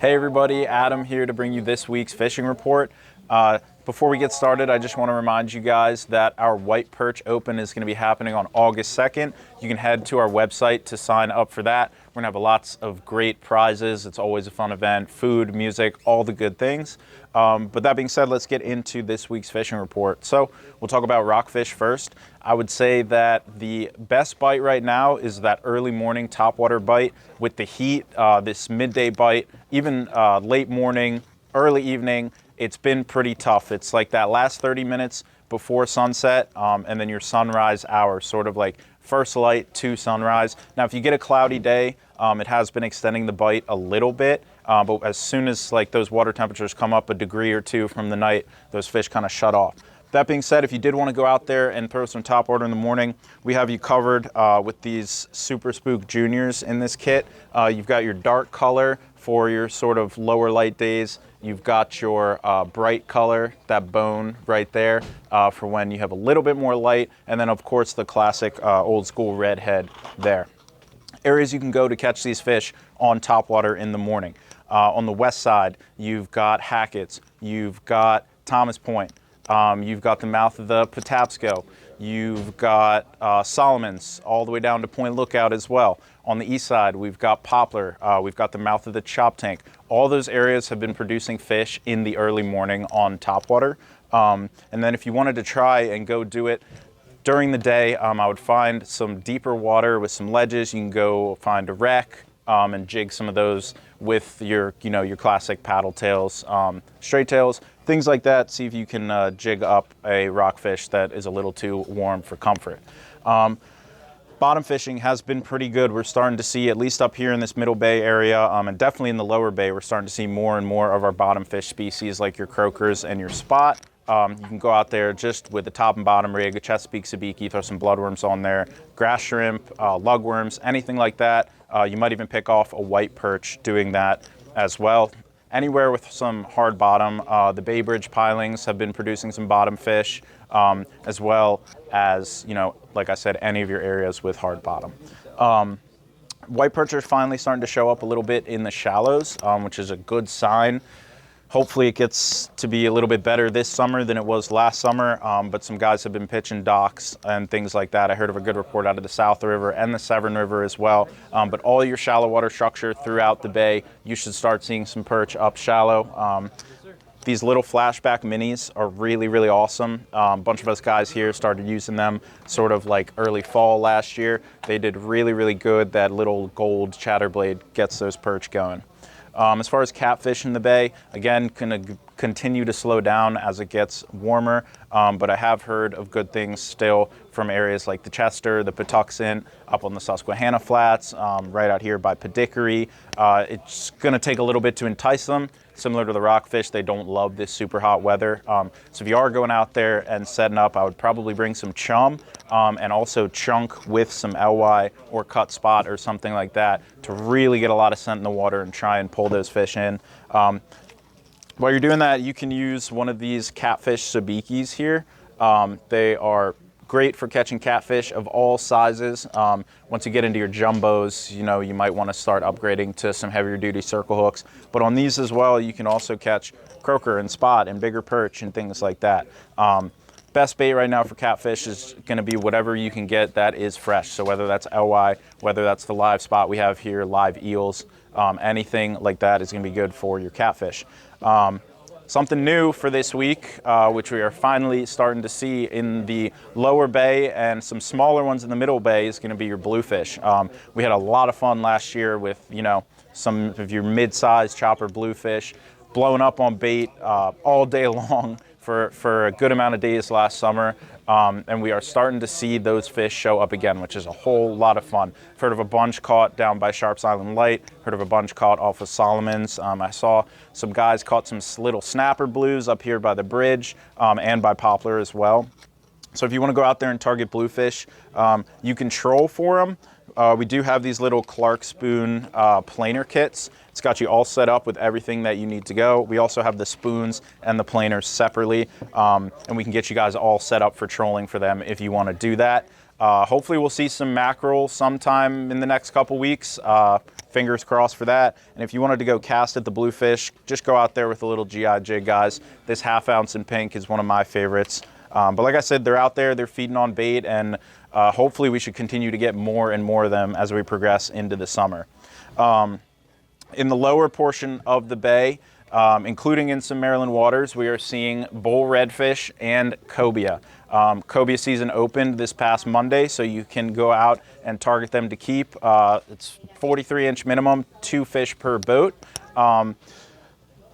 Hey everybody, Adam here to bring you this week's fishing report. Before we get started, I just want to remind you guys that our White Perch Open is going to be happening on August 2nd. You can head to our website to sign up for that. We're going to have lots of great prizes. It's always a fun event, food, music, all the good things. But that being said, let's get into this week's fishing report. So we'll talk about rockfish first. I would say that the best bite right now is that early morning topwater bite with the heat, this midday bite, even late morning, early evening. It's been pretty tough. It's like that last 30 minutes before sunset and then your sunrise hour, sort of like first light to sunrise. Now, if you get a cloudy day, it has been extending the bite a little bit, but as soon as like those water temperatures come up a degree or two from the night, those fish kind of shut off. That being said, if you did want to go out there and throw some topwater in the morning, we have you covered with these Super Spook Juniors in this kit. You've got your dark color for your sort of lower light days. You've got your bright color, that bone right there, for when you have a little bit more light. And then, of course, the classic old school redhead there. Areas you can go to catch these fish on topwater in the morning. On the west side, you've got Hackett's, you've got Thomas Point, you've got the mouth of the Patapsco, you've got Solomon's, all the way down to Point Lookout as well. On the east side, we've got Poplar, we've got the mouth of the Chop Tank. All those areas have been producing fish in the early morning on topwater. And then if you wanted to try and go do it during the day, I would find some deeper water with some ledges. You can go find a wreck and jig some of those with your, your classic paddle tails, straight tails, things like that. See if you can jig up a rockfish that is a little too warm for comfort. Bottom fishing has been pretty good. We're starting to see, at least up here in this middle bay area, and definitely in the lower bay, we're starting to see more and more of our bottom fish species like your croakers and your spot. You can go out there just with the top and bottom rig, a Chesapeake sabiki, throw some bloodworms on there, grass shrimp, lugworms, anything like that. You might even pick off a white perch doing that as well. Anywhere with some hard bottom. The Bay Bridge pilings have been producing some bottom fish, as well as, like I said, any of your areas with hard bottom. White perch are finally starting to show up a little bit in the shallows, which is a good sign. Hopefully it gets to be a little bit better this summer than it was last summer, but some guys have been pitching docks and things like that. I heard of a good report out of the South River and the Severn River as well. But all your shallow water structure throughout the bay, you should start seeing some perch up shallow. These little flashback minis are really, really awesome. A bunch of us guys here started using them sort of like early fall last year. They did really, really good. That little gold chatterblade gets those perch going. As far as catfish in the bay, again, gonna continue to slow down as it gets warmer, but I have heard of good things still from areas like the Chester, the Patuxent, up on the Susquehanna Flats, right out here by Pedickery. It's gonna take a little bit to entice them. Similar to the rockfish, they don't love this super hot weather. So if you are going out there and setting up, I would probably bring some chum and also chunk with some LY or cut spot or something like that to really get a lot of scent in the water and try and pull those fish in. While you're doing that, you can use one of these Catfish sabikis here. They are great for catching catfish of all sizes. Once you get into your jumbos, you might want to start upgrading to some heavier duty circle hooks. But on these as well, you can also catch croaker and spot and bigger perch and things like that. Best bait right now for catfish is going to be whatever you can get that is fresh. So whether that's LY, whether that's the live spot we have here, live eels, anything like that is going to be good for your catfish. Something new for this week, which we are finally starting to see in the lower bay and some smaller ones in the middle bay, is going to be your bluefish. We had a lot of fun last year with, some of your mid-sized chopper bluefish blowing up on bait all day long for a good amount of days last summer. And we are starting to see those fish show up again, which is a whole lot of fun. I've heard of a bunch caught down by Sharps Island Light, heard of a bunch caught off of Solomon's. I saw some guys caught some little snapper blues up here by the bridge and by Poplar as well. So if you want to go out there and target bluefish, you can troll for them. We do have these little Clark Spoon planer kits. It's got you all set up with everything that you need to go. We also have the spoons and the planers separately, and we can get you guys all set up for trolling for them if you want to do that. Hopefully we'll see some mackerel sometime in the next couple weeks. Fingers crossed for that. And if you wanted to go cast at the bluefish, just go out there with a little GI jig, guys. This 1/2 ounce in pink is one of my favorites. But like I said, they're out there, they're feeding on bait, and hopefully we should continue to get more and more of them as we progress into the summer. In the lower portion of the bay, including in some Maryland waters, we are seeing bull redfish and cobia. Cobia season opened this past Monday, so you can go out and target them to keep. It's 43-inch minimum, 2 fish per boat.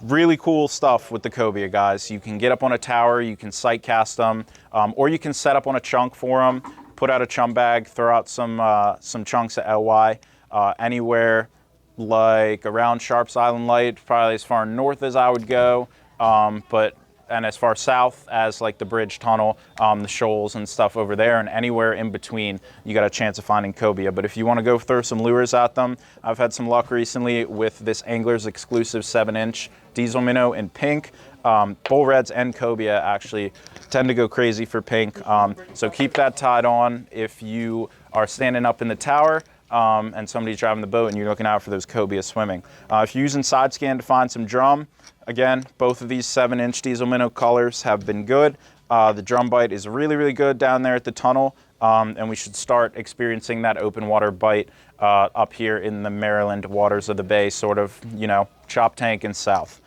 Really cool stuff with the cobia, guys. You can get up on a tower, you can sight cast them, or you can set up on a chunk for them, put out a chum bag, throw out some chunks of LY anywhere like around Sharps Island Light, probably as far north as I would go, and as far south as like the bridge tunnel, the shoals and stuff over there, and anywhere in between, you got a chance of finding cobia. But if you want to go throw some lures at them, I've had some luck recently with this Angler's exclusive 7-inch diesel minnow in pink. Bull reds and cobia actually tend to go crazy for pink. So keep that tied on if you are standing up in the tower and somebody's driving the boat and you're looking out for those cobia swimming. If you're using side scan to find some drum, again, both of these 7-inch diesel minnow colors have been good. The drum bite is really, really good down there at the tunnel, and we should start experiencing that open water bite up here in the Maryland waters of the bay, sort of, Chop Tank and south.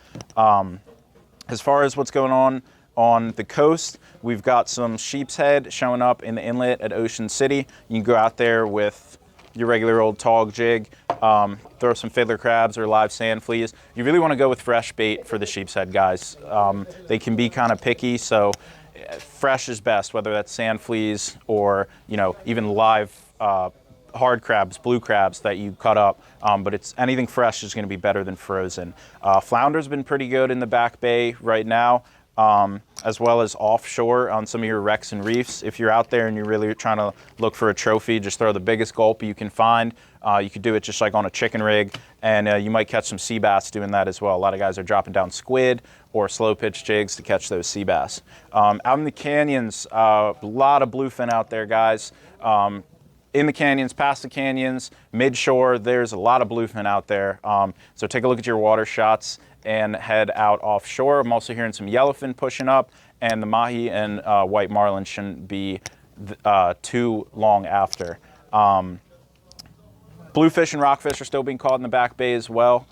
As far as what's going on the coast, we've got some sheep's head showing up in the inlet at Ocean City. You can go out there with your regular old tog jig, throw some fiddler crabs or live sand fleas. You really want to go with fresh bait for the sheep's head, guys. They can be kind of picky, so fresh is best, whether that's sand fleas or even live hard crabs, blue crabs that you cut up. But it's anything fresh is going to be better than frozen. Flounder's been pretty good in the back bay right now, as well as offshore on some of your wrecks and reefs. If you're out there and you're really trying to look for a trophy, just throw the biggest gulp you can find. You could do it just like on a chicken rig, and you might catch some sea bass doing that as well. A lot of guys are dropping down squid or slow pitch jigs to catch those sea bass. Out in the canyons, a lot of bluefin out there, guys. In the canyons, past the canyons, mid-shore, there's a lot of bluefin out there. So take a look at your water shots and head out offshore. I'm also hearing some yellowfin pushing up, and the mahi and white marlin shouldn't be too long after. Bluefish and rockfish are still being caught in the back bay as well.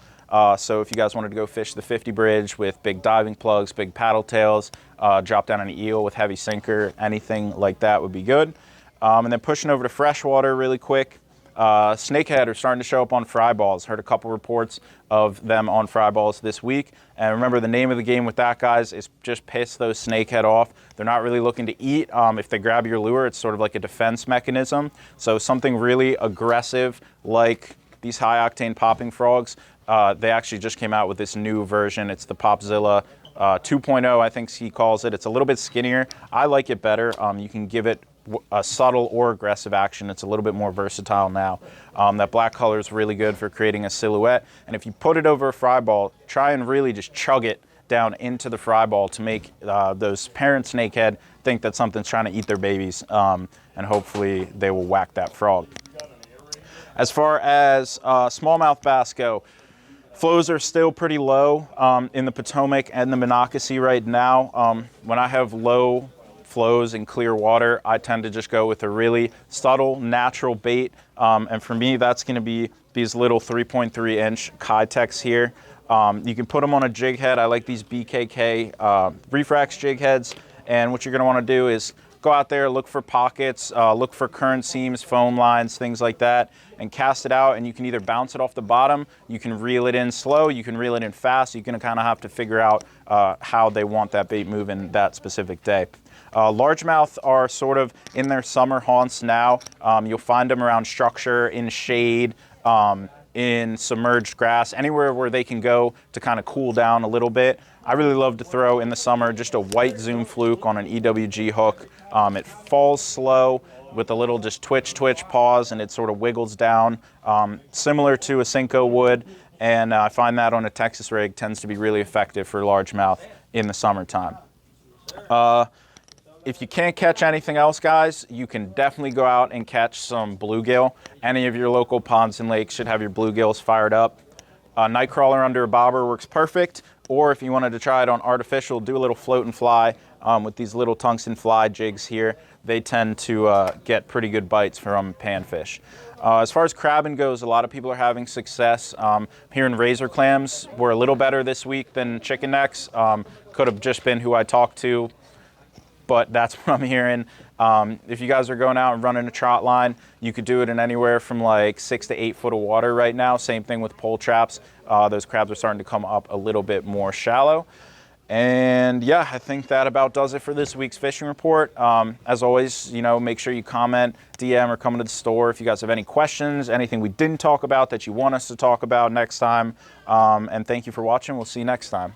So if you guys wanted to go fish the 50 bridge with big diving plugs, big paddle tails, drop down an eel with heavy sinker, anything like that would be good. And then pushing over to freshwater really quick. Snakehead are starting to show up on fry balls. Heard a couple reports of them on fry balls this week. And remember, the name of the game with that, guys, is just piss those snakehead off. They're not really looking to eat. If they grab your lure, it's sort of like a defense mechanism. So something really aggressive like these high-octane popping frogs. They actually just came out with this new version. It's the Popzilla 2.0, I think he calls it. It's a little bit skinnier. I like it better. You can give it a subtle or aggressive action. It's a little bit more versatile now. That black color is really good for creating a silhouette. And if you put it over a fry ball, try and really just chug it down into the fry ball to make those parent snakehead think that something's trying to eat their babies. And hopefully they will whack that frog. As far as smallmouth bass go, flows are still pretty low in the Potomac and the Monocacy right now. When I have low flows in clear water, I tend to just go with a really subtle, natural bait. And for me, that's going to be these little 3.3-inch Kytex here. You can put them on a jig head. I like these BKK Refrax jig heads. And what you're going to want to do is go out there, look for pockets, look for current seams, foam lines, things like that, and cast it out. And you can either bounce it off the bottom, you can reel it in slow, you can reel it in fast. You're going to kind of have to figure out how they want that bait moving that specific day. Largemouth are sort of in their summer haunts now. You'll find them around structure, in shade, in submerged grass, anywhere where they can go to kind of cool down a little bit. I really love to throw in the summer just a white zoom fluke on an EWG hook. It falls slow with a little just twitch, pause, and it sort of wiggles down, similar to a Senko would. And I find that on a Texas rig tends to be really effective for largemouth in the summertime. If you can't catch anything else, guys, you can definitely go out and catch some bluegill. Any of your local ponds and lakes should have your bluegills fired up. Nightcrawler under a bobber works perfect, or if you wanted to try it on artificial, do a little float and fly with these little tungsten fly jigs here. They tend to get pretty good bites from panfish. As far as crabbing goes, a lot of people are having success. Hearing razor clams were a little better this week than chicken necks. Could have just been who I talked to, but that's what I'm hearing. If you guys are going out and running a trot line, you could do it in anywhere from like 6 to 8 foot of water right now. Same thing with pole traps. Those crabs are starting to come up a little bit more shallow. And yeah, I think that about does it for this week's fishing report. As always, you know, make sure you comment, DM, or come to the store if you guys have any questions, anything we didn't talk about that you want us to talk about next time. And thank you for watching. We'll see you next time.